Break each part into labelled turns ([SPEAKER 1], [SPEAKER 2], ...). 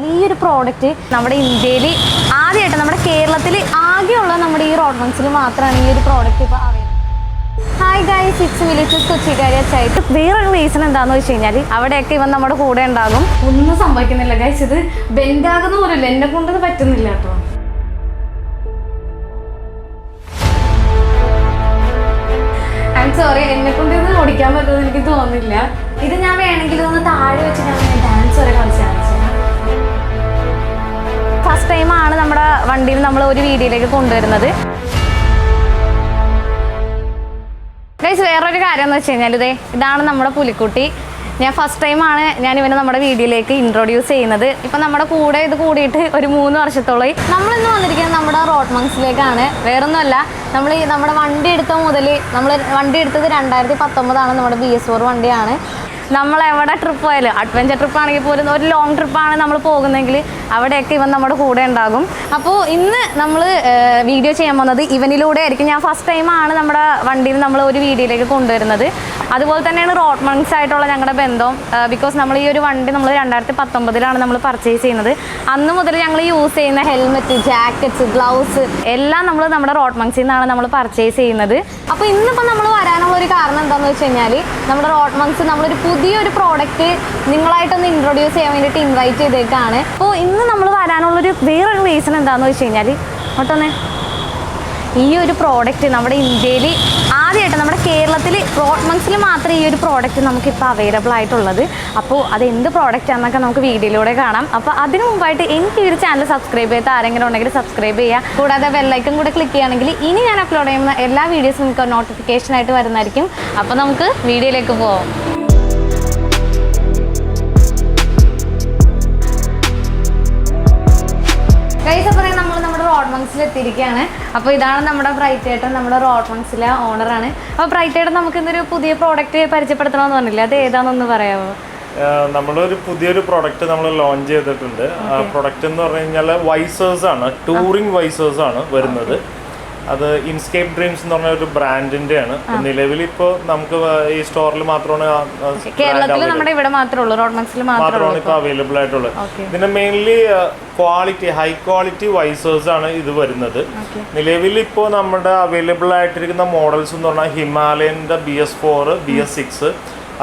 [SPEAKER 1] വലിയൊരു പ്രോഡക്റ്റ് നമ്മുടെ ഇന്ത്യയിൽ ആദ്യമായിട്ട് നമ്മുടെ കേരളത്തിൽ ആകെയുള്ള നമ്മുടെ ഈ റോഡ് മങ്സിൽ മാത്രമാണ് ഈ ഒരു പ്രോഡക്റ്റ് ഇപ്പോൾ available. Hi guys, it's villages കൊച്ചിക്കാരി അച്ചായിട്ട്. വേറൊരു റീസൺ എന്താണെന്ന് വെച്ച് കഴിഞ്ഞാൽ അവിടെയൊക്കെ ഇവൻ നമ്മുടെ കൂടെ ഉണ്ടാകും. ഒന്നും സംഭവിക്കുന്നില്ല ഗൈസ്, ഇത് ബെൻഡാകുന്ന പോലില്ല, എന്നെ കൊണ്ടത് പറ്റുന്നില്ല കേട്ടോ. സോറി, എന്നെ കൊണ്ട് ഇത് ഓടിക്കാൻ പറ്റുമെന്ന് എനിക്ക് തോന്നുന്നില്ല. ഇത് ഞാൻ വേണമെങ്കിൽ ഒന്ന് താഴെ വെച്ച് ഞാൻ ഡാൻസ് വരെ കളിച്ചാണ്. ഫസ്റ്റ് ടൈമാണ് നമ്മുടെ വണ്ടിയിൽ നമ്മൾ ഒരു വീഡിയോയിലേക്ക് കൊണ്ടുവരുന്നത്. ഗൈസ്, വേറൊരു കാര്യം എന്ന് വെച്ച് കഴിഞ്ഞാൽ ഇതാണ് നമ്മുടെ പുലിക്കുട്ടി. ഞാൻ ഫസ്റ്റ് ടൈമാണ് ഞാൻ ഇവനെ നമ്മുടെ വീഡിയോയിലേക്ക് ഇൻട്രൊഡ്യൂസ് ചെയ്യുന്നത്. ഇപ്പം നമ്മുടെ കൂടെ ഇത് കൂടിയിട്ട് ഒരു 3 വർഷത്തോളമായി. നമ്മളിന്ന് വന്നിരിക്കുന്നത് നമ്മുടെ റോഡ് മങ്സിലേക്കാണ്. വേറൊന്നുമല്ല, നമ്മുടെ വണ്ടി എടുത്ത മുതൽ നമ്മൾ വണ്ടി എടുത്തത് 2019 നമ്മുടെ BS4 വണ്ടിയാണ്. നമ്മൾ എവിടെ ട്രിപ്പ് പോയാലും, അഡ്വഞ്ചർ ട്രിപ്പ് ആണെങ്കിൽ പോലും ഒരു ലോങ് ട്രിപ്പാണ് നമ്മൾ പോകുന്നതെങ്കിൽ അവിടെയൊക്കെ ഇവൻ നമ്മുടെ കൂടെ ഉണ്ടാകും. അപ്പോൾ ഇന്ന് നമ്മൾ വീഡിയോ ചെയ്യാൻ പോകുന്നത് ഇവനിലൂടെ ആയിരിക്കും. ഞാൻ ഫസ്റ്റ് ടൈമാണ് നമ്മുടെ വണ്ടിയിൽ നമ്മൾ ഒരു വീഡിയോയിലേക്ക് കൊണ്ടുവരുന്നത്. അതുപോലെ തന്നെയാണ് റോഡ് മങ്സ് ആയിട്ടുള്ള ഞങ്ങളുടെ ബന്ധം. ബിക്കോസ് നമ്മൾ ഈ ഒരു വണ്ടി നമ്മൾ 2019 നമ്മൾ പർച്ചേസ് ചെയ്യുന്നത്. അന്ന് മുതൽ ഞങ്ങൾ യൂസ് ചെയ്യുന്ന ഹെൽമെറ്റ്, ജാക്കറ്റ്സ്, ഗ്ലൗസ് എല്ലാം നമ്മൾ നമ്മുടെ റോഡ് മങ്സിൽ നിന്നാണ് നമ്മൾ പർച്ചേസ് ചെയ്യുന്നത്. അപ്പോൾ ഇന്നിപ്പോൾ നമ്മൾ വരാനുള്ള ഒരു കാരണം എന്താണെന്ന് വെച്ച് കഴിഞ്ഞാൽ നമ്മുടെ റോഡ് മങ്സ് നമ്മളൊരു പുതിയൊരു പ്രോഡക്റ്റ് നിങ്ങളായിട്ടൊന്ന് ഇൻട്രൊഡ്യൂസ് ചെയ്യാൻ വേണ്ടിയിട്ട് ഇൻവൈറ്റ് ചെയ്തേക്കാണ്. അപ്പോൾ ഇന്ന് നമ്മൾ വരാനുള്ളൊരു വേറൊരു റീസൺ എന്താണെന്ന് വെച്ച് കഴിഞ്ഞാൽ ഒട്ടൊന്ന് ഈ ഒരു പ്രോഡക്റ്റ് നമ്മുടെ ഇന്ത്യയിൽ ആദ്യമായിട്ട് നമ്മുടെ കേരളത്തിൽ റോഡ് മങ്സിൽ മാത്രമേ ഈ ഒരു പ്രോഡക്റ്റ് നമുക്കിപ്പോൾ അവൈലബിൾ ആയിട്ടുള്ളത്. അപ്പോൾ അത് എന്ത് പ്രോഡക്റ്റാണെന്നൊക്കെ നമുക്ക് വീഡിയോയിലൂടെ കാണാം. അപ്പോൾ അതിന് മുമ്പായിട്ട് എനിക്ക് ഈ ഒരു ചാനൽ സബ്സ്ക്രൈബ് ചെയ്ത് ആരെങ്കിലും ഉണ്ടെങ്കിൽ സബ്സ്ക്രൈബ് ചെയ്യുക. കൂടാതെ ബെല്ലൈക്കൺ കൂടെ ക്ലിക്ക് ചെയ്യുകയാണെങ്കിൽ ഇനി ഞാൻ അപ്ലോഡ് ചെയ്യുന്ന എല്ലാ വീഡിയോസും നിങ്ങൾക്ക് നോട്ടിഫിക്കേഷനായിട്ട് വരുന്നതായിരിക്കും. അപ്പോൾ നമുക്ക് വീഡിയോയിലേക്ക് പോകാം. ഗൈസ്, അപ്പോൾ നമ്മൾ നമ്മുടെ റോഡ് മങ്സിൽ എത്തിയിരിക്കുകയാണ്. അപ്പോൾ ഇതാണ് നമ്മുടെ ബ്രൈറ്റ് ഏട്ടൻ, നമ്മുടെ റോഡ് മങ്സിലെ ഓണറാണ്. അപ്പോൾ ബ്രൈറ്റ് ഏട്ടൻ നമുക്ക് ഇന്നൊരു പുതിയ പ്രോഡക്റ്റ് പരിചയപ്പെടുത്തണമെന്ന് പറഞ്ഞില്ല, അത് ഏതാണെന്നൊന്ന് പറയാമോ?
[SPEAKER 2] നമ്മളൊരു പുതിയൊരു പ്രൊഡക്റ്റ് നമ്മൾ ലോഞ്ച് ചെയ്തിട്ടുണ്ട്. പ്രൊഡക്റ്റ് എന്ന് പറഞ്ഞു കഴിഞ്ഞാൽ വൈസേഴ്സ് ആണ്, ടൂറിംഗ് വൈസേഴ്സ് ആണ് വരുന്നത്. അത് ഇൻസ്കേപ്പ് ഡ്രീംസ് എന്ന് പറഞ്ഞ ഒരു ബ്രാൻഡിന്റെ ആണ്. നിലവിൽ ഇപ്പോൾ നമുക്ക് ഈ സ്റ്റോറിൽ മാത്രമാണ് ഇപ്പോൾ അവൈലബിൾ ആയിട്ടുള്ളത്. ഇതിന്റെ mainly quality, high quality visors ആണ് ഇത് വരുന്നത്. നിലവിൽ ഇപ്പോൾ നമ്മുടെ അവൈലബിൾ ആയിട്ടിരിക്കുന്ന മോഡൽസ് എന്ന് പറഞ്ഞാൽ ഹിമാലയന്റെ BS4, BS6,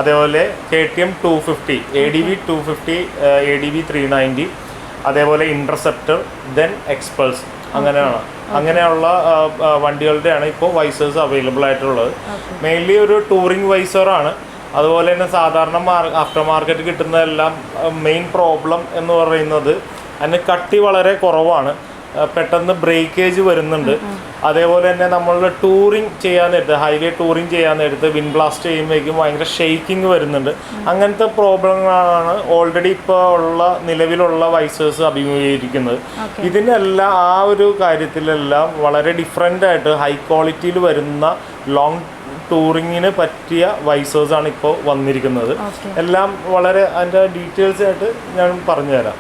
[SPEAKER 2] അതേപോലെ KTM 250, ADV 250, ADV 390, അതേപോലെ ഇന്റർസെപ്റ്റർ, ദെൻ എക്സ്പൾസ്, അങ്ങനെയുള്ള വണ്ടികളുടെയാണ് ഇപ്പോൾ വൈസേഴ്സ് അവൈലബിൾ ആയിട്ടുള്ളത്. മെയിൻലി ഒരു ടൂറിംഗ് വൈസറാണ്. അതുപോലെ തന്നെ സാധാരണ ആഫ്റ്റർ മാർക്കറ്റ് കിട്ടുന്നതെല്ലാം മെയിൻ പ്രോബ്ലം എന്ന് പറയുന്നത് അതിന് കട്ടി വളരെ കുറവാണ്, പെട്ടെന്ന് ബ്രേക്കേജ് വരുന്നുണ്ട്. അതേപോലെ തന്നെ നമ്മൾ ടൂറിങ് ചെയ്യാൻ നേരത്ത്, ഹൈവേ ടൂറിങ് ചെയ്യാൻ നേരത്ത് വിൻഡ് ബ്ലാസ്റ്റ് ചെയ്യുമ്പോഴേക്കും ഭയങ്കര ഷെയ്ക്കിങ് വരുന്നുണ്ട്. അങ്ങനത്തെ പ്രോബ്ലങ്ങളാണ് ഓൾറെഡി ഇപ്പോൾ ഉള്ള നിലവിലുള്ള വൈസേഴ്സ് അഭിമുഖീകരിക്കുന്നത്. ഇതിനെല്ലാം ആ ഒരു കാര്യത്തിലെല്ലാം വളരെ ഡിഫറെൻ്റ് ആയിട്ട് ഹൈ ക്വാളിറ്റിയിൽ വരുന്ന ലോങ് ടൂറിങ്ങിന് പറ്റിയ വൈസേഴ്സാണ് ഇപ്പോൾ വന്നിരിക്കുന്നത്. എല്ലാം വളരെ അതിൻ്റെ ഡീറ്റെയിൽസ് ആയിട്ട് ഞാൻ പറഞ്ഞുതരാം.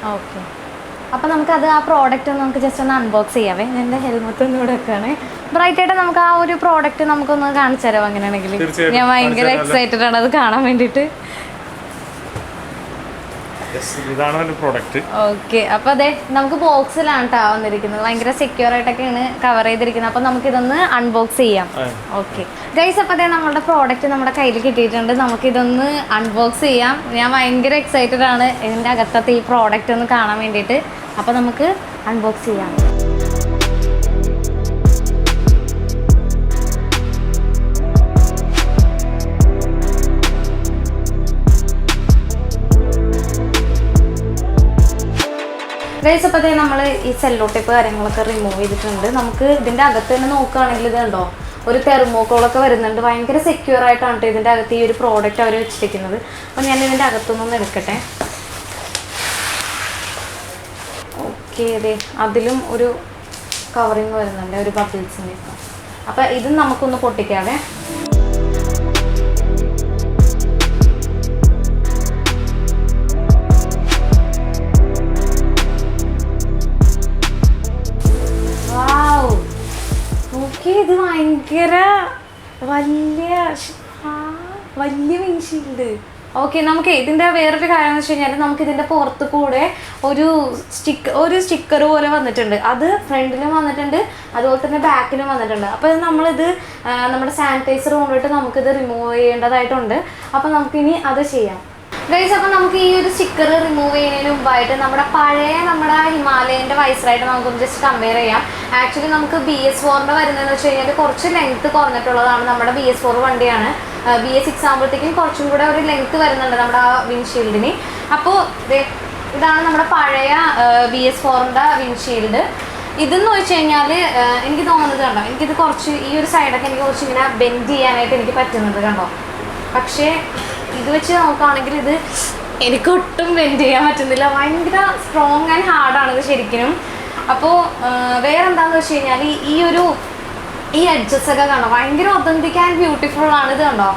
[SPEAKER 1] അപ്പോൾ നമുക്കത് ആ പ്രോഡക്റ്റ് നമുക്ക് ജസ്റ്റ് ഒന്ന് അൺബോക്സ് ചെയ്യാവേ. എൻ്റെ ഹെൽമെറ്റ് ഒന്നും ഇവിടെ വെക്കുകയാണ്. ബ്രൈറ്റ് ആയിട്ട് നമുക്ക് ആ ഒരു പ്രോഡക്റ്റ് നമുക്കൊന്ന് കാണിച്ചു തരാം അങ്ങനെയാണെങ്കിൽ. ഞാൻ ഭയങ്കര എക്സൈറ്റഡ് ആണ് അത് കാണാൻ വേണ്ടിയിട്ട്. ഓക്കെ, അപ്പോൾ അതെ നമുക്ക് ബോക്സിലാണ് കേട്ടോ വന്നിരിക്കുന്നത്. ഭയങ്കര സെക്യൂർ ആയിട്ടൊക്കെയാണ് കവർ ചെയ്തിരിക്കുന്നത്. അപ്പോൾ നമുക്കിതൊന്ന് അൺബോക്സ് ചെയ്യാം. ഓക്കെ ഗൈസ്, അപ്പോൾ അതെ നമ്മളുടെ പ്രോഡക്റ്റ് നമ്മുടെ കയ്യിൽ കിട്ടിയിട്ടുണ്ട്. നമുക്കിതൊന്ന് അൺബോക്സ് ചെയ്യാം. ഞാൻ ഭയങ്കര എക്സൈറ്റഡ് ആണ് ഇതിൻ്റെ അകത്തത്തെ ഈ പ്രോഡക്റ്റ് ഒന്ന് കാണാൻ വേണ്ടിയിട്ട്. അപ്പോൾ നമുക്ക് അൺബോക്സ് ചെയ്യാം. ഗൈസ്, അപ്പോൾ നമ്മൾ ഈ സെല്ലോ ടേപ്പ് കാര്യങ്ങളൊക്കെ റിമൂവ് ചെയ്തിട്ടുണ്ട്. നമുക്ക് ഇതിൻ്റെ അകത്ത് തന്നെ നോക്കുകയാണെങ്കിൽ ഇത് കണ്ടോ, ഒരു തെർമോക്കോളൊക്കെ വരുന്നുണ്ട്. ഭയങ്കര സെക്യൂർ ആയിട്ടാണ് ഇതിൻ്റെ അകത്ത് ഈ ഒരു പ്രോഡക്റ്റ് അവർ വെച്ചിരിക്കുന്നത്. അപ്പോൾ ഞാൻ ഇതിൻ്റെ അകത്തുനിന്നൊന്ന് എടുക്കട്ടെ. ഓക്കെ, അതെ അതിലും ഒരു കവറിങ് വരുന്നുണ്ട്, ഒരു ബബിൾസിൻ്റെ. അപ്പോൾ ഇത് നമുക്കൊന്ന് പൊട്ടിക്കാവേ. ഇത് ഭയങ്കര വലിയ വിൻഷീൽഡ്. ഓക്കെ, നമുക്ക് ഇതിൻ്റെ വേറൊരു കാര്യം എന്ന് വെച്ച് കഴിഞ്ഞാൽ നമുക്ക് ഇതിൻ്റെ പുറത്ത് കൂടെ ഒരു സ്റ്റിക്കർ പോലെ വന്നിട്ടുണ്ട്. അത് ഫ്രണ്ടിലും വന്നിട്ടുണ്ട്, അതുപോലെ തന്നെ ബാക്കിലും വന്നിട്ടുണ്ട്. അപ്പോൾ നമ്മളിത് നമ്മുടെ സാനിറ്റൈസർ കൊണ്ടിട്ട് നമുക്കിത് റിമൂവ് ചെയ്യേണ്ടതായിട്ടുണ്ട്. അപ്പോൾ നമുക്കിനി അത് ചെയ്യാം ഗൈസ്. അപ്പോൾ നമുക്ക് ഈ ഒരു സ്റ്റിക്കർ റിമൂവ് ചെയ്യുന്നതിന് മുമ്പായിട്ട് നമ്മുടെ ഹിമാലയൻ്റെ വൈസറായിട്ട് നമുക്കൊന്ന് ജസ്റ്റ് കമ്പയർ ചെയ്യാം. ആക്ച്വലി നമുക്ക് BS4 വരുന്നതെന്ന് വെച്ച് കഴിഞ്ഞാൽ കുറച്ച് ലെങ്ത്ത് കുറഞ്ഞിട്ടുള്ളതാണ്. നമ്മുടെ BS4 വണ്ടിയാണ്. BS6 ആകുമ്പോഴത്തേക്കും കുറച്ചും കൂടെ ഒരു ലെങ്ത്ത് വരുന്നുണ്ട് നമ്മുടെ ആ വിൻഷീൽഡിന്. അപ്പോൾ ഇതാണ് നമ്മുടെ പഴയ BS4 വിൻഷീൽഡ്. ഇതെന്ന് വെച്ച് കഴിഞ്ഞാൽ എനിക്ക് തോന്നുന്നത് കണ്ടോ, എനിക്കിത് കുറച്ച് ഈ ഒരു സൈഡൊക്കെ എനിക്ക് കുറച്ച് ഇങ്ങനെ ബെൻഡ് ചെയ്യാനായിട്ട് എനിക്ക് പറ്റുന്നുണ്ട് കണ്ടോ. പക്ഷേ ഇത് വെച്ച് നോക്കുകയാണെങ്കിൽ ഇത് എനിക്ക് ഒട്ടും ബെൻഡ് ചെയ്യാൻ പറ്റുന്നില്ല. ഭയങ്കര സ്ട്രോങ് ആൻഡ് ഹാർഡാണിത് ശരിക്കും. അപ്പോൾ വേറെ എന്താണെന്ന് വെച്ച് കഴിഞ്ഞാൽ ഈ എഡ്ജസ് ഒക്കെ കണ്ടോ, ഭയങ്കര ഒതന്റിക് ആൻഡ് ബ്യൂട്ടിഫുൾ ആണ്. ഇത് കണ്ടോ,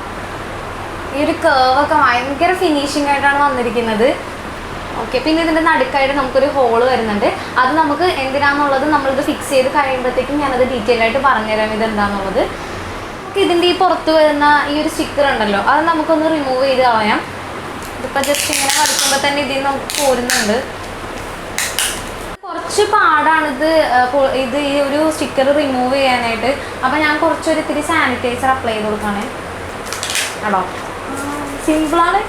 [SPEAKER 1] ഈ ഒരു കേവൊക്കെ ഭയങ്കര ഫിനിഷിംഗ് ആയിട്ടാണ് വന്നിരിക്കുന്നത്. ഓക്കെ, പിന്നെ ഇതിൻ്റെ നടുക്കായിട്ട് നമുക്കൊരു ഹോള് വരുന്നുണ്ട്. അത് നമുക്ക് എന്തിനാണെന്നുള്ളത് നമ്മളിത് ഫിക്സ് ചെയ്ത് കഴിയുമ്പോഴത്തേക്കും ഞാനത് ഡീറ്റെയിൽ ആയിട്ട് പറഞ്ഞുതരാം ഇതെന്താണെന്നുള്ളത്. ഇതിൻ്റെ ഈ പുറത്ത് വരുന്ന ഈ ഒരു സ്റ്റിക്കർ ഉണ്ടല്ലോ, അത് നമുക്കൊന്ന് റിമൂവ് ചെയ്ത് കളയാം. ഇതിപ്പോൾ ജസ്റ്റ് ഇങ്ങനെ വരയ്ക്കുമ്പോൾ തന്നെ ഇതിൽ നമുക്ക് പോരുന്നുണ്ട്. കുറച്ച് പാടാണിത് ഈ ഒരു സ്റ്റിക്കർ റിമൂവ് ചെയ്യാനായിട്ട്. അപ്പോൾ ഞാൻ ഇത്തിരി സാനിറ്റൈസർ അപ്ലൈ ചെയ്ത് കൊടുക്കുകയാണ്. ആണോ, സിമ്പിളാണ്.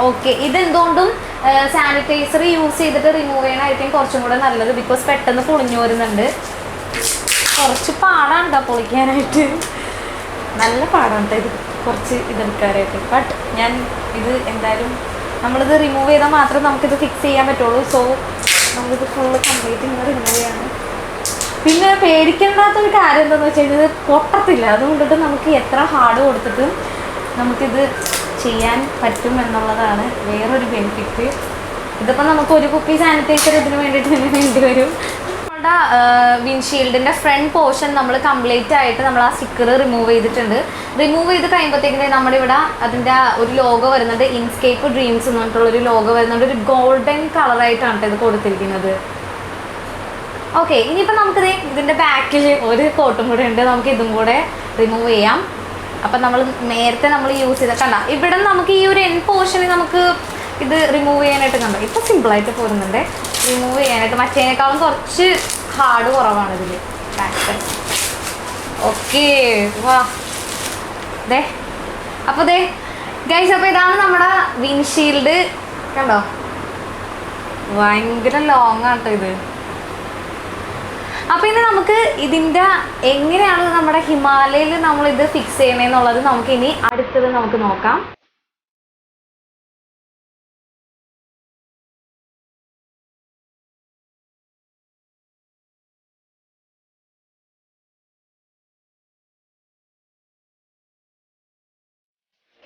[SPEAKER 1] ഓക്കെ, ഇതെന്തുകൊണ്ടും സാനിറ്റൈസർ യൂസ് ചെയ്തിട്ട് റിമൂവ് ചെയ്യണമായിരിക്കും കുറച്ചും കൂടെ നല്ലത്. ബിക്കോസ് പെട്ടെന്ന് പൊളിഞ്ഞു വരുന്നുണ്ട്. കുറച്ച് പാടാണ് കേട്ടോ പൊളിക്കാനായിട്ട്, നല്ല പാടാണ് ഇത് കുറച്ച് ഇതെടുക്കാനായിട്ട്. ബട്ട് ഞാൻ ഇത് എന്തായാലും നമ്മളിത് റിമൂവ് ചെയ്താൽ മാത്രമേ നമുക്കിത് ഫിക്സ് ചെയ്യാൻ പറ്റുള്ളൂ. സോ നമ്മളിത് ഫുള്ള് കംപ്ലീറ്റ് ഇങ്ങനെ റിമൂവ് ചെയ്യാണ്. പിന്നെ പേടിക്കേണ്ടാത്തൊരു കാര്യം എന്താണെന്ന് വെച്ച് കഴിഞ്ഞാൽ ഇത് പൊട്ടത്തില്ല. അതുകൊണ്ടിട്ട് നമുക്ക് എത്ര ഹാർഡ് കൊടുത്തിട്ടും നമുക്കിത് ചെയ്യാൻ പറ്റും എന്നുള്ളതാണ് വേറൊരു ബെനിഫിറ്റ്. ഇതിപ്പോൾ നമുക്ക് ഒരു കുപ്പി സാനിറ്റൈസർ ഇതിന് വേണ്ടിയിട്ട് തന്നെ വേണ്ടി വരും. നമ്മുടെ വിൻഷീൽഡിൻ്റെ ഫ്രണ്ട് പോർഷൻ നമ്മൾ കംപ്ലീറ്റ് ആയിട്ട് നമ്മൾ ആ സ്റ്റിക്കർ റിമൂവ് ചെയ്തിട്ടുണ്ട്. റിമൂവ് ചെയ്ത് കഴിയുമ്പോഴത്തേക്കിന് നമ്മുടെ ഇവിടെ അതിൻ്റെ ഒരു ലോഗോ വരുന്നുണ്ട്, ഇൻസ്കേപ്പ് ഡ്രീംസ് എന്ന് പറഞ്ഞിട്ടുള്ളൊരു ലോഗോ വരുന്നുണ്ട്. ഒരു ഗോൾഡൻ കളറായിട്ടാണ് ഇത് കൊടുത്തിരിക്കുന്നത്. ഓക്കെ, ഇനിയിപ്പോൾ നമുക്കിത് ഇതിൻ്റെ ബാക്കിൽ ഒരു കോട്ടും കൂടെ ഉണ്ട്, നമുക്ക് ഇതും കൂടെ റിമൂവ് ചെയ്യാം. അപ്പം നേരത്തെ നമ്മൾ യൂസ് ചെയ്ത കണ്ട ഇവിടെ നമുക്ക് ഈ ഒരു എൻഡ് പോർഷനിൽ നമുക്ക് ഇത് റിമൂവ് ചെയ്യാനായിട്ട് കണ്ടോ ഇപ്പോൾ സിമ്പിളായിട്ട് പോരുന്നുണ്ട്. റിമൂവ് ചെയ്യാനായിട്ട് മറ്റേനേക്കാളും കുറച്ച് ഹാർഡ് കുറവാണ് ഇതിൽ ബാക്ക്. ഓക്കെ, വാ അപ്പോൾ ഗൈസ്, അപ്പോൾ ഇതാണ് നമ്മുടെ വിൻഷീൽഡ്. കണ്ടോ, ഭയങ്കര ലോങ് ആണ് കേട്ടോ ഇത്. അപ്പോൾ ഇനി നമുക്ക് ഇതിൻ്റെ എങ്ങനെയാണ് നമ്മുടെ ഹിമാലയയിൽ നമ്മളിത് ഫിക്സ് ചെയ്യണമെന്നുള്ളത് നമുക്ക് ഇനി അടുത്തത് നമുക്ക് നോക്കാം.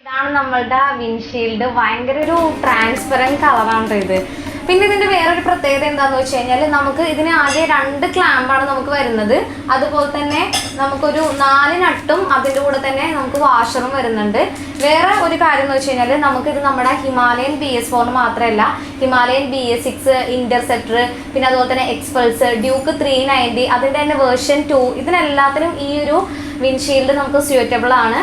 [SPEAKER 1] ഇതാണ് നമ്മളുടെ വിൻഷീൽഡ്. ഭയങ്കര ഒരു ട്രാൻസ്പെറൻറ്റ് കളറാണ് ഇത്. പിന്നെ ഇതിൻ്റെ വേറൊരു പ്രത്യേകത എന്താണെന്ന് വെച്ച് കഴിഞ്ഞാൽ നമുക്ക് ഇതിന് ആദ്യം 2 ക്ലാമ്പാണ് നമുക്ക് വരുന്നത്. അതുപോലെ തന്നെ നമുക്കൊരു 4 നട്ടും അതിൻ്റെ കൂടെ തന്നെ നമുക്ക് വാഷറും വരുന്നുണ്ട്. വേറെ ഒരു കാര്യം എന്ന് വെച്ച് കഴിഞ്ഞാൽ നമുക്കിത് നമ്മുടെ ഹിമാലയൻ BS4 മാത്രമല്ല, ഹിമാലയൻ BS6, ഇൻ്റർസെപ്റ്റർ, പിന്നെ അതുപോലെ തന്നെ എക്സ്പൾസ്, ഡ്യൂക്ക് 390, അതിൻ്റെ തന്നെ വേർഷൻ 2, ഇതിനെല്ലാത്തിനും ഈ ഒരു വിൻഷീൽഡ് നമുക്ക് സ്യൂറ്റബിൾ ആണ്.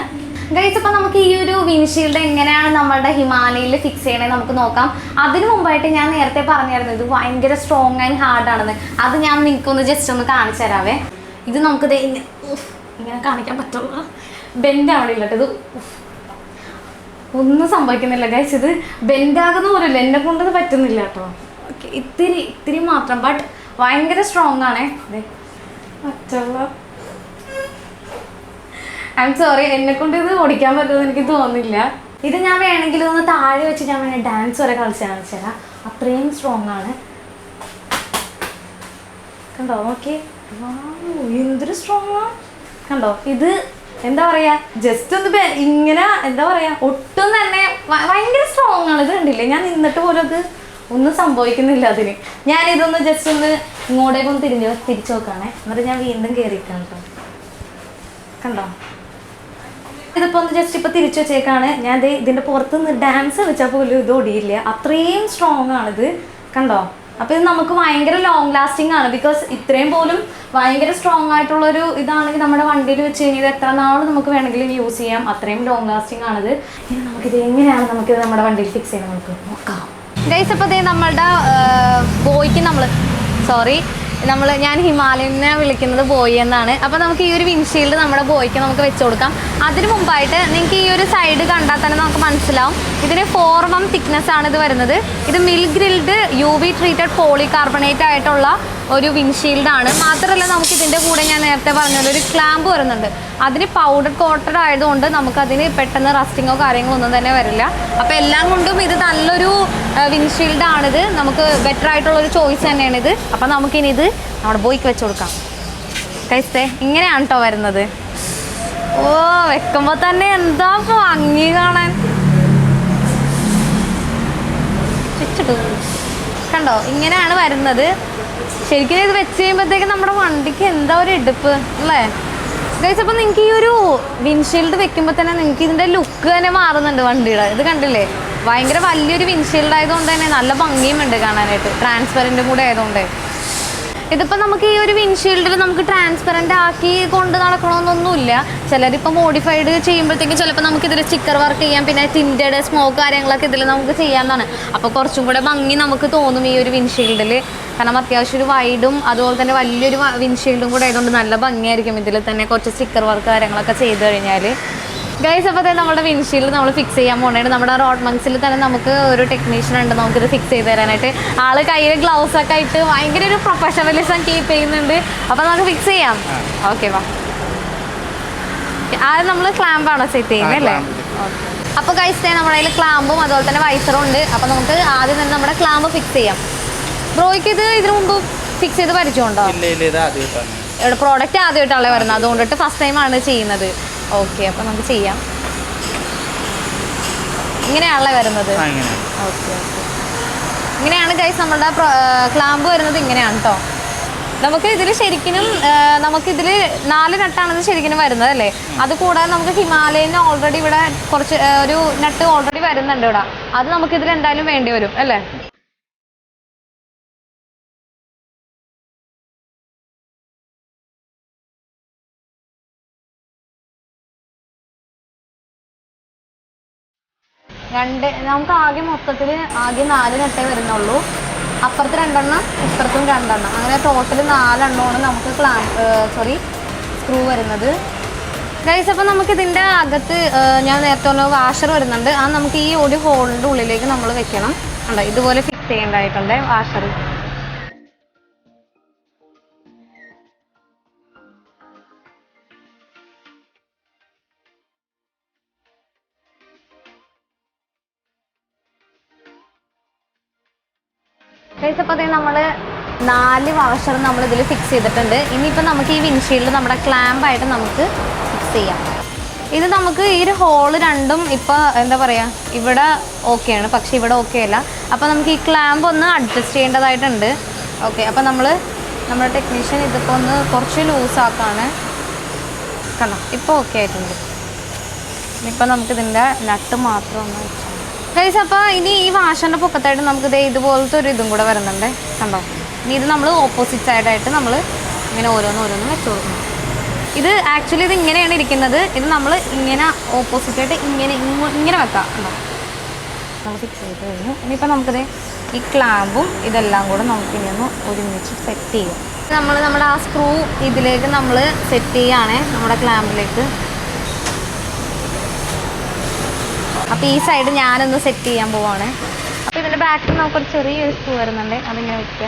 [SPEAKER 1] ഗൈസ്, അപ്പോൾ നമുക്ക് ഈ ഒരു വിൻഷീൽഡ് എങ്ങനെയാണ് നമ്മളുടെ ഹിമാലയയിൽ ഫിക്സ് ചെയ്യണമെന്ന് നമുക്ക് നോക്കാം. അതിനു മുമ്പായിട്ട് ഞാൻ നേരത്തെ പറഞ്ഞായിരുന്നു ഇത് ഭയങ്കര സ്ട്രോങ് ആൻഡ് ഹാർഡാണെന്ന്. അത് ഞാൻ നിങ്ങൾക്കൊന്ന് ജസ്റ്റ് ഒന്ന് കാണിച്ചു തരാവേ. ഇത് നമുക്കിത് ഇങ്ങനെ കാണിക്കാൻ പറ്റുള്ളൂ, ബെൻഡ് ആവണില്ല കേട്ടോ. ഇത് ഒന്നും സംഭവിക്കുന്നില്ല ഗൈസ്, ഇത് ബെൻഡാകുന്ന പോലെയല്ല, എന്നെ കൊണ്ടത് പറ്റുന്നില്ല കേട്ടോ. ഓക്കെ, ഇത്തിരി മാത്രം, ബട്ട് ഭയങ്കര സ്ട്രോങ് ആണേ. പറ്റുള്ള ഐ എം സോറി, എന്നെക്കൊണ്ട് ഇത് ഓടിക്കാൻ പറ്റുമെന്ന് എനിക്ക് തോന്നുന്നില്ല. ഇത് ഞാൻ വേണമെങ്കിൽ ഒന്ന് താഴെ വെച്ച് ഞാൻ വേണമെങ്കിൽ ഡാൻസ് വരെ കളിച്ച് കാണിച്ചു തരാം. അത്രയും സ്ട്രോങ് ആണ്. കണ്ടോ, നോക്കി, എന്തൊരു സ്ട്രോങ് ആണ് കണ്ടോ. ഇത് എന്താ പറയുക, ജസ്റ്റ് ഒന്ന് ഇങ്ങനെ എന്താ പറയുക, ഒട്ടും തന്നെ ഭയങ്കര സ്ട്രോങ് ആണ്. ഇത് കണ്ടില്ലേ, ഞാൻ നിന്നിട്ട് പോലും അത് ഒന്നും സംഭവിക്കുന്നില്ല അതിന്. ഞാനിതൊന്ന് ജസ്റ്റ് ഒന്ന് ഇങ്ങോട്ടേക്കൊന്ന് തിരിച്ചു നോക്കുകയാണേ. എന്നിട്ട് ഞാൻ വീണ്ടും കയറിയിരിക്കാം കേട്ടോ. കണ്ടോ, ഇതിപ്പോൾ ഒന്ന് ജസ്റ്റ് ഇപ്പോൾ തിരിച്ചു വെച്ചേക്കാണ്. ഞാൻ ഇതിൻ്റെ പുറത്തുനിന്ന് ഡാൻസ് വെച്ചാൽ പോലും ഇത് ഓടിയില്ല, അത്രയും സ്ട്രോങ് ആണിത്. കണ്ടോ, അപ്പോൾ ഇത് നമുക്ക് ഭയങ്കര ലോങ് ലാസ്റ്റിംഗ് ആണ്. ബിക്കോസ് ഇത്രയും പോലും ഭയങ്കര സ്ട്രോങ് ആയിട്ടുള്ളൊരു ഇതാണെങ്കിൽ നമ്മുടെ വണ്ടിയിൽ വെച്ച് കഴിഞ്ഞാൽ എത്ര നാൾ നമുക്ക് വേണമെങ്കിലും യൂസ് ചെയ്യാം. അത്രയും ലോങ് ലാസ്റ്റിംഗ് ആണിത്. ഇനി നമുക്കിത് എങ്ങനെയാണ് നമുക്കിത് നമ്മുടെ വണ്ടിയിൽ ഫിക്സ് ചെയ്യാൻ നമുക്ക് നോക്കാം. ഗൈസ്, അപ്പോൾ നമ്മളുടെ ബോയ്ക്ക് ഞാൻ ഹിമാലയനെ വിളിക്കുന്നത് ബോയ് എന്നാണ്. അപ്പോൾ നമുക്ക് ഈ ഒരു വിൻഷീൽഡ് നമ്മുടെ ബോയ്ക്ക് നമുക്ക് വെച്ച് കൊടുക്കാം. അതിന് മുമ്പായിട്ട് നിങ്ങൾക്ക് ഈ ഒരു സൈഡ് കണ്ടാൽ തന്നെ നമുക്ക് മനസ്സിലാവും ഇതിന് 4 mm തിക്നെസ് ആണ് ഇത് വരുന്നത്. ഇത് mill grilled UV treated polycarbonate ആയിട്ടുള്ള ഒരു വിൻഷീൽഡാണ്. മാത്രമല്ല നമുക്ക് ഇതിൻ്റെ കൂടെ ഞാൻ നേരത്തെ പറഞ്ഞ ഒരു ക്ലാമ്പ് വരുന്നുണ്ട്. അതിന് പൗഡർ കോട്ടഡ് ആയതുകൊണ്ട് നമുക്കതിന് പെട്ടെന്ന് റസ്റ്റിങ്ങോ കാര്യങ്ങളോ ഒന്നും തന്നെ വരില്ല. അപ്പോൾ എല്ലാം കൊണ്ടും ഇത് നല്ലൊരു വിൻഷീൽഡാണിത്. നമുക്ക് ബെറ്റർ ആയിട്ടുള്ളൊരു ചോയ്സ് തന്നെയാണിത്. അപ്പോൾ നമുക്കിനി ഇത് നമ്മുടെ ബോയ്ക്ക് വെച്ച് കൊടുക്കാം. കഴിച്ചേ ഇങ്ങനെയാണ് കേട്ടോ വരുന്നത്. ഓ, വെക്കുമ്പോൾ തന്നെ എന്താ ഭംഗി കാണാൻ. കണ്ടോ, ഇങ്ങനെയാണ് വരുന്നത്. ശരിക്കും ഇത് വെച്ച് കഴിയുമ്പോഴത്തേക്ക് നമ്മുടെ വണ്ടിക്ക് എന്താ ഒരു എടുപ്പ് അല്ലേ ഗൈസ്. അപ്പോൾ നിങ്ങൾക്ക് ഈ ഒരു വിൻഷീൽഡ് വെക്കുമ്പോൾ തന്നെ നിങ്ങൾക്ക് ഇതിൻ്റെ ലുക്ക് തന്നെ മാറുന്നുണ്ട് വണ്ടിയുടെ. ഇത് കണ്ടില്ലേ, ഭയങ്കര വലിയൊരു വിൻഷീൽഡ് ആയതുകൊണ്ട് തന്നെ നല്ല ഭംഗിയുമുണ്ട് കാണാനായിട്ട്. ട്രാൻസ്പെറൻറ്റും കൂടെ ആയതുകൊണ്ട് ഇതിപ്പോൾ നമുക്ക് ഈ ഒരു വിൻഷീൽഡിൽ നമുക്ക് ട്രാൻസ്പെറൻ്റ് ആക്കി കൊണ്ട് നടക്കണമെന്നൊന്നുമില്ല. ചിലരിപ്പോൾ മോഡിഫൈഡ് ചെയ്യുമ്പോഴത്തേക്കും ചിലപ്പോൾ നമുക്കിതിൽ സ്റ്റിക്കർ വർക്ക് ചെയ്യാം. പിന്നെ ടിൻറ്റഡ് സ്മോക്ക് കാര്യങ്ങളൊക്കെ ഇതിൽ നമുക്ക് ചെയ്യാമെന്നാണ്. അപ്പോൾ കുറച്ചും കൂടെ ഭംഗി നമുക്ക് തോന്നും ഈ ഒരു വിൻഷീൽഡിൽ. കാരണം അത്യാവശ്യം ഒരു വൈഡും അതുപോലെ തന്നെ വലിയൊരു വിൻഷീൽഡും കൂടെ ആയതുകൊണ്ട് നല്ല ഭംഗിയായിരിക്കും ഇതിൽ തന്നെ കുറച്ച് സ്റ്റിക്കർ വർക്ക് കാര്യങ്ങളൊക്കെ ചെയ്ത് കഴിഞ്ഞാൽ. ഗൈസ്, അപ്പോൾ തന്നെ നമ്മുടെ വിൻഷീൽഡ് നമ്മൾ ഫിക്സ് ചെയ്യാൻ പോകുന്നുണ്ട്. നമ്മുടെ റോഡ് മങ്സിൽ തന്നെ നമുക്ക് ഒരു ടെക്നീഷ്യൻ ഉണ്ട് നമുക്കിത് ഫിക്സ് ചെയ്ത് തരാനായിട്ട്. ആള് കയ്യിൽ ഗ്ലൗസ് ഒക്കെ ആയിട്ട് ഭയങ്കര ഒരു പ്രൊഫഷണലിസം കീപ്പ് ചെയ്യുന്നുണ്ട്. അപ്പോൾ നമുക്ക് ഫിക്സ് ചെയ്യാം. ഓക്കെ, വാ. ആദ്യം നമ്മൾ ക്ലാമ്പാണോ സെറ്റ് ചെയ്യുന്നത് അല്ലേ? അപ്പോൾ ഗൈസ്, നമ്മുടെ കയ്യിൽ ക്ലാമ്പും അതുപോലെ തന്നെ വൈസറും ഉണ്ട്. അപ്പോൾ നമുക്ക് ആദ്യം തന്നെ നമ്മുടെ ക്ലാമ്പ് ഫിക്സ് ചെയ്യാം. ബ്രോയ്ക്ക് ഇതിനു മുമ്പ് ഫിക്സ് ചെയ്ത് പരിചയമുണ്ടോ? ഇവിടെ പ്രോഡക്റ്റ് ആദ്യമായിട്ടാണല്ലേ വരുന്നത്, അതുകൊണ്ടിട്ട് ഫസ്റ്റ് ടൈമാണ് ചെയ്യുന്നത്. ഓക്കെ, അപ്പോൾ നമുക്ക് ചെയ്യാം. ഇങ്ങനെയാണല്ലേ വരുന്നത്? ഓക്കെ ഓക്കെ, ഇങ്ങനെയാണ് ഗൈസ് നമ്മളുടെ ക്ലാമ്പ് വരുന്നത്. ഇങ്ങനെയാണ് കേട്ടോ. നമുക്ക് ഇതിൽ ശരിക്കും നമുക്കിതിൽ 4 നട്ടാണ് ഇത് ശരിക്കും വരുന്നത് അല്ലേ. അതുകൂടാതെ നമുക്ക് ഹിമാലയന് ഓൾറെഡി ഇവിടെ കുറച്ച് ഒരു നട്ട് ഓൾറെഡി വരുന്നുണ്ട് ഇവിടെ. അത് നമുക്കിതിൽ എന്തായാലും വേണ്ടി വരും അല്ലേ. നമുക്ക് മൊത്തത്തിൽ 4 നട്ടേ വരുന്നുള്ളൂ. അപ്പുറത്ത് 2 എണ്ണം, ഇപ്പുറത്തും 2 എണ്ണം, അങ്ങനെ ടോട്ടൽ 4 എണ്ണമാണ് നമുക്ക് സ്ക്രൂ വരുന്നത് ഗൈസ്. അപ്പോൾ നമുക്കിതിൻ്റെ അകത്ത് ഞാൻ നേരത്തെ പറഞ്ഞ വാഷർ വരുന്നുണ്ട്. അത് നമുക്ക് ഈ ഒരു ഹോളിൻ്റെ ഉള്ളിലേക്ക് നമ്മൾ വെക്കണം. ഉണ്ടോ, ഇതുപോലെ ഫിക്സ് ചെയ്യേണ്ടതായിട്ടുണ്ട് വാഷർ. അപ്പോൾ നമ്മൾ 4 വാഷർ നമ്മളിതിൽ ഫിക്സ് ചെയ്തിട്ടുണ്ട്. ഇനിയിപ്പോൾ നമുക്ക് ഈ വിൻഷീൽഡ് നമ്മുടെ ക്ലാമ്പായിട്ട് നമുക്ക് ഫിക്സ് ചെയ്യാം. ഇത് നമുക്ക് ഈ ഒരു ഹോള് രണ്ടും ഇപ്പോൾ എന്താ പറയുക, ഇവിടെ ഓക്കെയാണ്, പക്ഷേ ഇവിടെ ഓക്കെ അല്ല. അപ്പോൾ നമുക്ക് ഈ ക്ലാമ്പ് ഒന്ന് അഡ്ജസ്റ്റ് ചെയ്യേണ്ടതായിട്ടുണ്ട്. ഓക്കെ, അപ്പോൾ നമ്മുടെ ടെക്നീഷ്യൻ ഇതിപ്പോൾ ഒന്ന് കുറച്ച് ലൂസാക്കാണ്. കണ്ടോ, ഇപ്പോൾ ഓക്കെ ആയിട്ടുണ്ട്. ഇനിയിപ്പോൾ നമുക്കിതിൻ്റെ നട്ട് മാത്രം ഒന്ന് വെച്ചാൽ ഗൈസ്. അപ്പോൾ ഇനി ഈ വാഷറിൻ്റെ പൊക്കത്തായിട്ട് നമുക്ക് ഇതുപോലത്തെ ഒരു ഇതും കൂടെ വരുന്നുണ്ട്. കണ്ടോ, ഇനി ഇത് നമ്മൾ ഓപ്പോസിറ്റ് സൈഡായിട്ട് നമ്മൾ ഇങ്ങനെ ഓരോന്നും വെച്ച് കൊടുക്കണം. ഇത് ആക്ച്വലി ഇത് ഇങ്ങനെയാണ് ഇരിക്കുന്നത്. ഇത് നമ്മൾ ഇങ്ങനെ ഓപ്പോസിറ്റായിട്ട് ഇങ്ങനെ വെക്കാം. കണ്ടോ, നമ്മൾ ഫിക്സ് ചെയ്ത് കഴിഞ്ഞു. ഇനിയിപ്പോൾ നമുക്കിത് ഈ ക്ലാമ്പും ഇതെല്ലാം കൂടെ നമുക്കിനി ഒന്ന് ഒരുമിച്ച് സെറ്റ് ചെയ്യാം. നമ്മുടെ ആ സ്ക്രൂ ഇതിലേക്ക് നമ്മൾ സെറ്റ് ചെയ്യുകയാണേ, നമ്മുടെ ക്ലാമ്പിലേക്ക്. അപ്പോൾ ഈ സൈഡ് ഞാനൊന്ന് സെറ്റ് ചെയ്യാൻ പോവാണ്. അപ്പോൾ ഇതിൻ്റെ ബാക്കിൽ നമുക്കൊരു ചെറിയൊരു സ്ക്രൂ വരുന്നുണ്ട്, അതിങ്ങനെ വെക്കുക.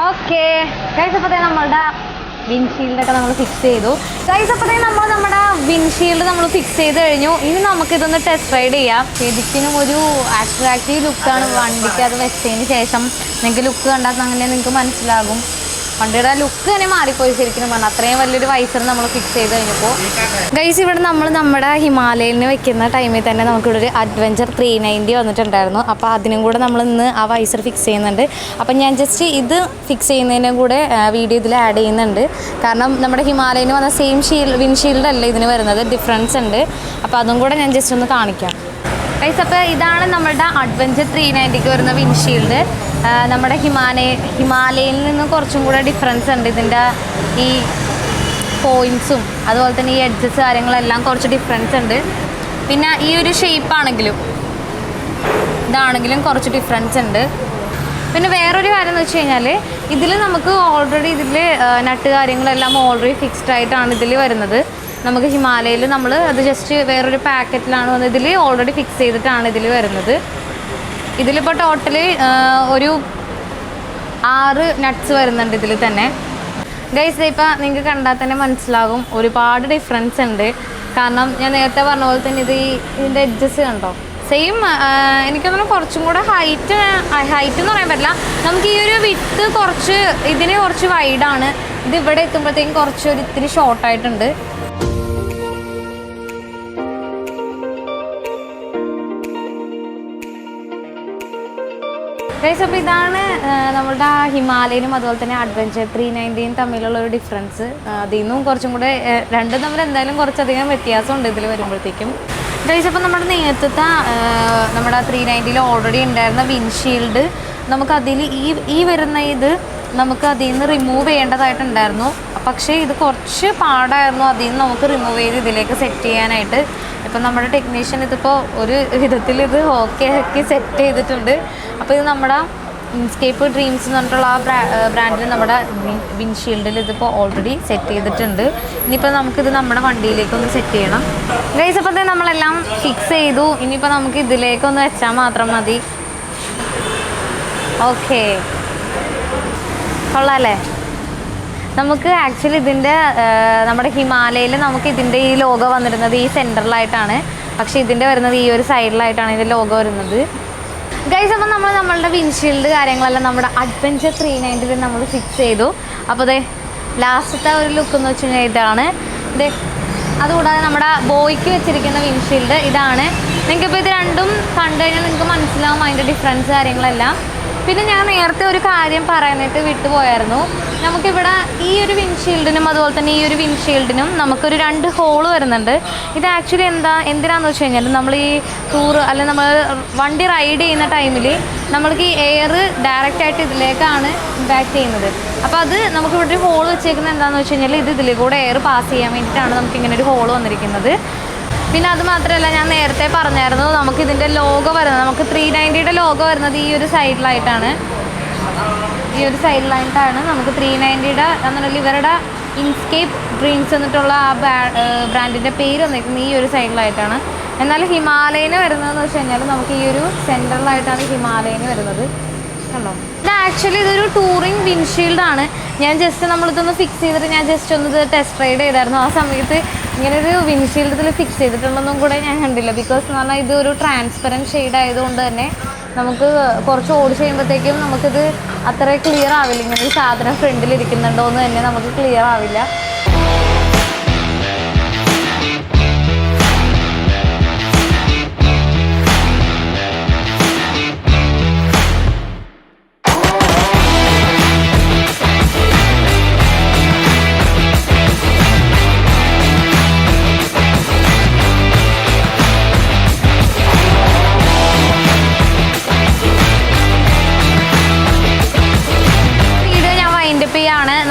[SPEAKER 1] ഓക്കെ ഗൈസ്, അപ്പോൾ നമ്മളുടെ വിൻഷീൽഡൊക്കെ നമ്മൾ ഫിക്സ് ചെയ്തു. ഗൈസ്, അപ്പോൾ നമ്മുടെ വിൻഷീൽഡ് നമ്മൾ ഫിക്സ് ചെയ്ത് കഴിഞ്ഞു. ഇനി നമുക്കിതൊന്ന് ടെസ്റ്റ് റൈഡ് ചെയ്യാം. ശരിക്കും ഒരു അട്രാക്റ്റീവ് ലുക്കാണ് വണ്ടിക്ക്. അത് വെച്ചതിന് ശേഷം നിങ്ങൾക്ക് ലുക്ക് കണ്ടാൽ അങ്ങനെ നിങ്ങൾക്ക് മനസ്സിലാകും. വണ്ടിയുടെ ലുക്ക് തന്നെ മാറിപ്പോയി ശരിക്കും പറഞ്ഞാൽ. അത്രയും വലിയൊരു വൈസർ നമ്മൾ ഫിക്സ് ചെയ്ത് കഴിഞ്ഞപ്പോൾ ഗൈസ് ഇവിടെ നമ്മൾ നമ്മുടെ ഹിമാലയന് വെക്കുന്ന ടൈമിൽ തന്നെ നമുക്കിവിടെ ഒരു അഡ്വഞ്ചർ 390 വന്നിട്ടുണ്ടായിരുന്നു. അപ്പോൾ അതിനും കൂടെ നമ്മൾ ഇന്ന് ആ വൈസർ ഫിക്സ് ചെയ്യുന്നുണ്ട്. അപ്പം ഞാൻ ജസ്റ്റ് ഇത് ഫിക്സ് ചെയ്യുന്നതിനും കൂടെ വീഡിയോ ഇതിൽ ആഡ് ചെയ്യുന്നുണ്ട്. കാരണം നമ്മുടെ ഹിമാലയന് വന്ന സെയിം വിൻഷീൽഡ് അല്ല ഇതിന് വരുന്നത്, ഡിഫറൻസ് ഉണ്ട്. അപ്പോൾ അതും കൂടെ ഞാൻ ജസ്റ്റ് ഒന്ന് കാണിക്കാം ഗൈസ്. അപ്പോൾ ഇതാണ് നമ്മളുടെ അഡ്വഞ്ചർ 390ക്ക് വരുന്ന വിൻഷീൽഡ്. നമ്മുടെ ഹിമാലയയിൽ നിന്ന് കുറച്ചും കൂടെ ഡിഫറൻസ് ഉണ്ട്. ഇതിൻ്റെ ഈ പോയിൻറ്റ്സും അതുപോലെ തന്നെ ഈ എഡ്ജസ് കാര്യങ്ങളെല്ലാം കുറച്ച് ഡിഫറൻസ് ഉണ്ട്. പിന്നെ ഈ ഒരു ഷേപ്പാണെങ്കിലും ഇതാണെങ്കിലും കുറച്ച് ഡിഫറൻസ് ഉണ്ട്. പിന്നെ വേറൊരു കാര്യം എന്ന് വെച്ച് കഴിഞ്ഞാൽ ഇതിൽ നമുക്ക് ഓൾറെഡി ഇതിൽ നട്ട് കാര്യങ്ങളെല്ലാം ഓൾറെഡി ഫിക്സ്ഡ് ആയിട്ടാണ് ഇതിൽ വരുന്നത്. നമുക്ക് ഹിമാലയയിൽ നമ്മൾ അത് ജസ്റ്റ് വേറൊരു പാക്കറ്റിലാണ് വന്നത്. ഇതിൽ ഓൾറെഡി ഫിക്സ് ചെയ്തിട്ടാണ് ഇതിൽ വരുന്നത്. ഇതിലിപ്പോൾ ടോട്ടൽ ഒരു 6 നട്ട്സ് വരുന്നുണ്ട് ഇതിൽ തന്നെ ഗൈസ്. ഇപ്പം നിങ്ങൾക്ക് കണ്ടാൽ തന്നെ മനസ്സിലാകും ഒരുപാട് ഡിഫറൻസ് ഉണ്ട്. കാരണം ഞാൻ നേരത്തെ പറഞ്ഞ പോലെ തന്നെ ഇതിൻ്റെ എഡ്ജസ് കണ്ടോ സെയിം. എനിക്കൊന്നും കുറച്ചും കൂടെ ഹൈറ്റ് എന്ന് പറയാൻ പറ്റില്ല. നമുക്ക് ഈ ഒരു വിട്ട് കുറച്ച് ഇതിന് കുറച്ച് വൈഡാണ്. ഇത് ഇവിടെ എത്തുമ്പോഴത്തേക്കും കുറച്ച് ഇത്തിരി ഷോർട്ടായിട്ടുണ്ട്. ഗൈസ് അപ്പോൾ ഇതാണ് നമ്മളുടെ ഹിമാലയനും അതുപോലെ തന്നെ അഡ്വഞ്ചർ 390 തമ്മിലുള്ള ഒരു ഡിഫറൻസ്. അതിൽ നിന്നും കുറച്ചും കൂടെ രണ്ടും തമ്മിൽ എന്തായാലും കുറച്ചധികം വ്യത്യാസമുണ്ട് ഇതിൽ വരുമ്പോഴത്തേക്കും ഗൈസ്. അപ്പോൾ നമ്മുടെ നേരത്തെ നമ്മുടെ 390 ഓൾറെഡി ഉണ്ടായിരുന്ന വിൻഷീൽഡ് നമുക്കതിൽ ഈ വരുന്ന ഇത് നമുക്ക് അതിൽ നിന്ന് റിമൂവ് ചെയ്യേണ്ടതായിട്ടുണ്ടായിരുന്നു. പക്ഷേ ഇത് കുറച്ച് പാടായിരുന്നു അതിൽ നിന്ന് നമുക്ക് റിമൂവ് ചെയ്ത് ഇതിലേക്ക് സെറ്റ് ചെയ്യാനായിട്ട്. ഇപ്പം നമ്മുടെ ടെക്നീഷ്യൻ ഇതിപ്പോൾ ഒരു വിധത്തിൽ ഇത് ഓക്കെ ആക്കി സെറ്റ് ചെയ്തിട്ടുണ്ട്. അപ്പോൾ ഇത് നമ്മുടെ ഇൻസ്കേപ്പ് ഡ്രീംസ് എന്ന് പറഞ്ഞിട്ടുള്ള ആ ബ്രാൻഡിൽ നമ്മുടെ വിൻഷീൽഡിൽ ഇതിപ്പോൾ ഓൾറെഡി സെറ്റ് ചെയ്തിട്ടുണ്ട്. ഇനിയിപ്പോൾ നമുക്കിത് നമ്മുടെ വണ്ടിയിലേക്കൊന്ന് സെറ്റ് ചെയ്യണം ഗൈസ്. അപ്പോൾ തന്നെ നമ്മളെല്ലാം ഫിക്സ് ചെയ്തു. ഇനിയിപ്പോൾ നമുക്ക് ഇതിലേക്കൊന്ന് വെച്ചാൽ മാത്രം മതി. ഓക്കെ കൊള്ളാമല്ലേ? നമുക്ക് ആക്ച്വലി ഇതിൻ്റെ നമ്മുടെ ഹിമാലയയിൽ നമുക്ക് ഇതിൻ്റെ ഈ ലോഗോ വന്നിരുന്നത് ഈ സെൻറ്ററിലായിട്ടാണ്. പക്ഷേ ഇതിൻ്റെ വരുന്നത് ഈ ഒരു സൈഡിലായിട്ടാണ് ഇതിൻ്റെ ലോഗോ വരുന്നത് ഗൈസ്. അപ്പോൾ നമ്മളുടെ വിൻഷീൽഡ് കാര്യങ്ങളെല്ലാം നമ്മുടെ അഡ്വഞ്ചർ 390 നമ്മൾ ഫിക്സ് ചെയ്തു. അപ്പോൾ അതെ ലാസ്റ്റത്തെ ഒരു ലുക്ക് എന്ന് വെച്ച് കഴിഞ്ഞാൽ ഇതാണ്. ഇത് അതുകൂടാതെ നമ്മുടെ ബോയ്ക്ക് വെച്ചിരിക്കുന്ന വിൻഷീൽഡ് ഇതാണ്. നിങ്ങൾക്കിപ്പോൾ ഇത് രണ്ടും കണ്ടു കഴിഞ്ഞാൽ നിങ്ങൾക്ക് മനസ്സിലാവും അതിൻ്റെ ഡിഫറൻസ് കാര്യങ്ങളെല്ലാം. പിന്നെ ഞാൻ നേരത്തെ ഒരു കാര്യം പറയാനായിട്ട് വിട്ടുപോയായിരുന്നു. നമുക്കിവിടെ ഈ ഒരു വിൻഷീൽഡിനും അതുപോലെ തന്നെ ഈ ഒരു വിൻഷീൽഡിനും നമുക്കൊരു 2 ഹോള് വരുന്നുണ്ട്. ഇത് ആക്ച്വലി എന്തിനാണെന്ന് വെച്ച് കഴിഞ്ഞാൽ നമ്മൾ ഈ ടൂർ അല്ലെങ്കിൽ നമ്മൾ വണ്ടി റൈഡ് ചെയ്യുന്ന ടൈമിൽ നമ്മൾക്ക് ഈ എയർ ഡയറക്റ്റായിട്ട് ഇതിലേക്കാണ് ഇമ്പാക്റ്റ് ചെയ്യുന്നത്. അപ്പോൾ അത് നമുക്കിവിടെ ഒരു ഹോൾ വെച്ചേക്കുന്നത് എന്താണെന്ന് വെച്ച് കഴിഞ്ഞാൽ ഇതിൽ കൂടെ എയർ പാസ് ചെയ്യാൻ വേണ്ടിയിട്ടാണ് നമുക്കിങ്ങനെ ഒരു ഹോൾ വന്നിരിക്കുന്നത്. പിന്നെ അത് മാത്രമല്ല ഞാൻ നേരത്തെ പറഞ്ഞായിരുന്നു നമുക്കിതിൻ്റെ ലോഗോ വരുന്നത് നമുക്ക് 390യുടെ ലോഗോ വരുന്നത് ഈ ഒരു സൈഡിലായിട്ടാണ്. ഈ ഒരു സൈഡിലായിട്ടാണ് നമുക്ക് 390യുടെ എന്നുണ്ടെങ്കിൽ ഇവരുടെ ഇൻസ്കേപ്പ് ഡ്രീംസ് എന്നിട്ടുള്ള ആ ബ്രാൻഡിൻ്റെ പേര് വന്നിരിക്കുന്നത് ഈ ഒരു സൈഡിലായിട്ടാണ്. എന്നാൽ ഹിമാലയന് വരുന്നതെന്ന് വെച്ച് കഴിഞ്ഞാൽ നമുക്ക് ഈ ഒരു സെൻറ്ററിലായിട്ടാണ് ഹിമാലയന് വരുന്നത് കണ്ടോ. ഇത് ആക്ച്വലി ഇതൊരു ടൂറിങ് വിൻഷീൽഡാണ്. ഞാൻ ജസ്റ്റ് നമ്മളിതൊന്ന് ഫിക്സ് ചെയ്തിട്ട് ഞാൻ ജസ്റ്റ് ഒന്ന് ഇത് ടെസ്റ്റ് റൈഡ് ചെയ്തായിരുന്നു. ആ സമയത്ത് ഇങ്ങനൊരു വിൻഷീൽഡ് ഇതിൽ ഫിക്സ് ചെയ്തിട്ടുള്ളതൊന്നും കൂടെ ഞാൻ കണ്ടില്ല. ബിക്കോസ് എന്ന് പറഞ്ഞാൽ ഇത് ഒരു ട്രാൻസ്പെറൻറ്റ് ഷെയ്ഡ് ആയതുകൊണ്ട് തന്നെ നമുക്ക് കുറച്ച് ഓടിച്ച് കഴിയുമ്പോഴത്തേക്കും നമുക്കിത് അത്ര ക്ലിയർ ആവില്ല. ഇങ്ങനെ ഒരു സാധനം ഫ്രണ്ടിൽ ഇരിക്കുന്നുണ്ടോ എന്ന് തന്നെ നമുക്ക് ക്ലിയർ ആവില്ല.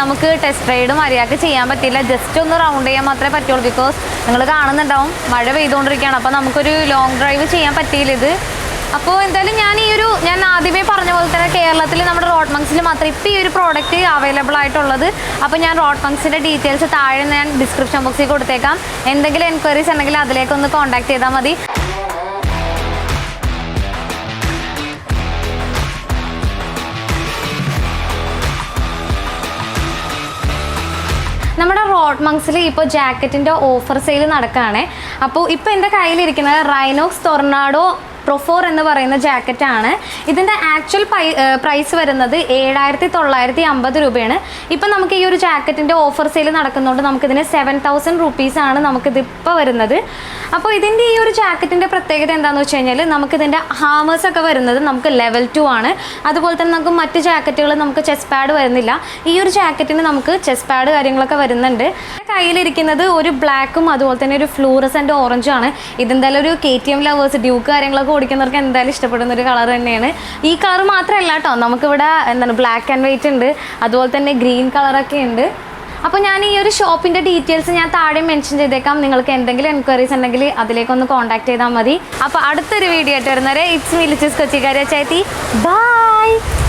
[SPEAKER 1] നമുക്ക് ടെസ്റ്റ് റൈഡ് മര്യാദക്ക് ചെയ്യാൻ പറ്റില്ല. ജസ്റ്റ് ഒന്ന് റൗണ്ട് ചെയ്യാൻ മാത്രമേ പറ്റുള്ളൂ. ബിക്കോസ് നിങ്ങൾ കാണുന്നുണ്ടാവും മഴ പെയ്തുകൊണ്ടിരിക്കുകയാണ്. അപ്പോൾ നമുക്കൊരു ലോങ് ഡ്രൈവ് ചെയ്യാൻ പറ്റിയില്ല ഇത്. അപ്പോൾ എന്തായാലും ഞാൻ ആദ്യമേ പറഞ്ഞ പോലെ തന്നെ കേരളത്തിൽ നമ്മുടെ റോഡ് മങ്സിൽ മാത്രമേ ഇപ്പോൾ ഈ ഒരു പ്രോഡക്റ്റ് അവൈലബിൾ ആയിട്ടുള്ളത്. അപ്പോൾ ഞാൻ റോഡ് മങ്സിൻ്റെ ഡീറ്റെയിൽസ് താഴെ ഞാൻ ഡിസ്ക്രിപ്ഷൻ ബോക്സിൽ കൊടുത്തേക്കാം. എന്തെങ്കിലും എൻക്വയറീസ് ഉണ്ടെങ്കിൽ അതിലേക്കൊന്ന് കോൺടാക്ട് ചെയ്താൽ മതി. നമ്മുടെ റോഡ് മങ്സിൽ ഇപ്പോൾ ജാക്കറ്റിൻ്റെ ഓഫർ സെയിൽ നടക്കുകയാണ്. അപ്പോൾ ഇപ്പോൾ എൻ്റെ കയ്യിലിരിക്കുന്നത് റൈനോക്സ് ടൊർണാഡോ പ്രൊഫോർ എന്ന് പറയുന്ന ജാക്കറ്റാണ്. ഇതിൻ്റെ ആക്ച്വൽ പ്രൈസ് വരുന്നത് 7,950 രൂപയാണ്. ഇപ്പം നമുക്ക് ഈ ഒരു ജാക്കറ്റിൻ്റെ ഓഫർ സെയിൽ നടക്കുന്നതുകൊണ്ട് നമുക്കിതിന് 7,000 റുപ്പീസാണ് നമുക്കിതിപ്പോൾ വരുന്നത്. അപ്പോൾ ഇതിൻ്റെ ഈ ഒരു ജാക്കറ്റിൻ്റെ പ്രത്യേകത എന്താണെന്ന് വെച്ച് കഴിഞ്ഞാൽ നമുക്കിതിൻ്റെ ഹാമേഴ്സ് ഒക്കെ വരുന്നത് നമുക്ക് ലെവൽ 2 ആണ്. അതുപോലെ തന്നെ നമുക്ക് മറ്റ് ജാക്കറ്റുകൾ നമുക്ക് ചെസ്റ്റ് പാഡ് വരുന്നില്ല. ഈ ഒരു ജാക്കറ്റിന് നമുക്ക് ചെസ്റ്റ് പാഡ് കാര്യങ്ങളൊക്കെ വരുന്നുണ്ട്. കയ്യിലിരിക്കുന്നത് ഒരു ബ്ലാക്കും അതുപോലെ തന്നെ ഒരു ഫ്ലൂറസെൻ്റ് ഓറഞ്ചും ആണ്. ഇതെന്തായാലും ഒരു KTM ലവേഴ്സ് ഡ്യൂക്ക് കാര്യങ്ങളൊക്കെ ഓടിക്കുന്നവർക്ക് എന്തായാലും ഇഷ്ടപ്പെടുന്ന ഒരു കളർ തന്നെയാണ്. ഈ കളർ മാത്രമല്ല കേട്ടോ, നമുക്കിവിടെ എന്താണ് ബ്ലാക്ക് ആൻഡ് വൈറ്റ് ഉണ്ട്, അതുപോലെ തന്നെ ഗ്രീൻ കളറൊക്കെ ഉണ്ട്. അപ്പോൾ ഞാൻ ഈ ഒരു ഷോപ്പിൻ്റെ ഡീറ്റെയിൽസ് ഞാൻ താഴെ മെൻഷൻ ചെയ്തേക്കാം. നിങ്ങൾക്ക് എന്തെങ്കിലും എൻക്വയറീസ് ഉണ്ടെങ്കിൽ അതിലേക്കൊന്ന് കോൺടാക്ട് ചെയ്താൽ മതി. അപ്പോൾ അടുത്തൊരു വീഡിയോ ആയിട്ട് വരുന്നവരെ ഇറ്റ്സ് മീ ലിച്ചൂസ് കൊച്ചിക്കാരി ചേച്ചി. ബൈ.